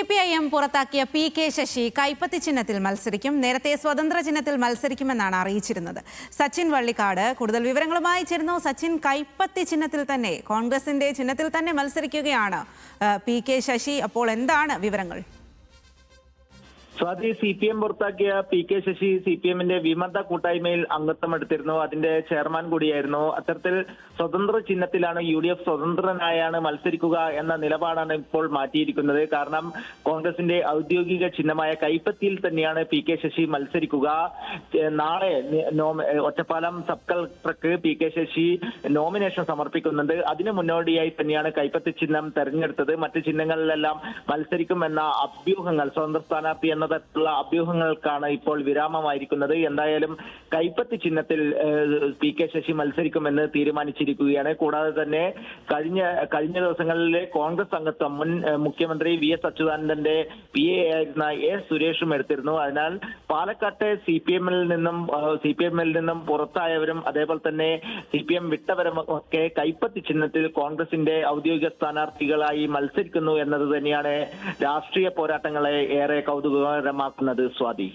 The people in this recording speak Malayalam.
CPIM പുറത്താക്കിയ PK ശശി കൈപ്പത്തി ചിഹ്നത്തിൽ മത്സരിക്കും. നേരത്തെ സ്വതന്ത്ര ചിഹ്നത്തിൽ മത്സരിക്കുമെന്നാണ് അറിയിച്ചിരുന്നത്. സച്ചിൻ വള്ളിക്കാട് കൂടുതൽ വിവരങ്ങളുമായി ചേരുന്നു. സച്ചിൻ, കൈപ്പത്തി ചിഹ്നത്തിൽ തന്നെ, കോൺഗ്രസിന്റെ ചിഹ്നത്തിൽ തന്നെ മത്സരിക്കുകയാണ് PK ശശി. അപ്പോൾ എന്താണ് വിവരങ്ങൾ? സ്വാതി, CPM പുറത്താക്കിയ PK ശശി CPMന്റെ വിമത കൂട്ടായ്മയിൽ അംഗത്വം എടുത്തിരുന്നു. അതിന്റെ ചെയർമാൻ കൂടിയായിരുന്നു. അത്തരത്തിൽ സ്വതന്ത്ര ചിഹ്നത്തിലാണ് UDF സ്വതന്ത്രനായാണ് മത്സരിക്കുക എന്ന നിലപാടാണ് ഇപ്പോൾ മാറ്റിയിരിക്കുന്നത്. കാരണം കോൺഗ്രസിന്റെ ഔദ്യോഗിക ചിഹ്നമായ കൈപ്പത്തിയിൽ തന്നെയാണ് PK ശശി മത്സരിക്കുക. നാളെ ഒറ്റപ്പാലം സബ് കളക്ടർക്ക് PK ശശി നോമിനേഷൻ സമർപ്പിക്കുന്നുണ്ട്. അതിനു മുന്നോടിയായി തന്നെയാണ് കൈപ്പത്തി ചിഹ്നം തെരഞ്ഞെടുത്തത്. മറ്റ് ചിഹ്നങ്ങളിലെല്ലാം മത്സരിക്കുമെന്ന അഭ്യൂഹങ്ങൾ, സ്വതന്ത്ര സ്ഥാനാർത്ഥി എന്ന തരത്തിലുള്ള അഭ്യൂഹങ്ങൾക്കാണ് ഇപ്പോൾ വിരാമമായിരിക്കുന്നത്. എന്തായാലും കൈപ്പത്തി ചിഹ്നത്തിൽ PK ശശി മത്സരിക്കുമെന്ന് തീരുമാനിച്ചിരിക്കുകയാണ്. കൂടാതെ തന്നെ കഴിഞ്ഞ ദിവസങ്ങളിലെ കോൺഗ്രസ് അംഗത്വം മുൻ മുഖ്യമന്ത്രി VS അച്യുതാനന്ദന്റെ PA ആയിരുന്ന A സുരേഷും എടുത്തിരുന്നു. അതിനാൽ പാലക്കാട്ടെ CPMൽ നിന്നും പുറത്തായവരും അതേപോലെ തന്നെ CPM വിട്ടവരും ഒക്കെ കൈപ്പത്തി ചിഹ്നത്തിൽ കോൺഗ്രസിന്റെ ഔദ്യോഗിക സ്ഥാനാർത്ഥികളായി മത്സരിക്കുന്നു എന്നത് തന്നെയാണ് രാഷ്ട്രീയ പോരാട്ടങ്ങളെ ഏറെ കൗതുകകരമാക്കുന്നത്. സ്വാതി.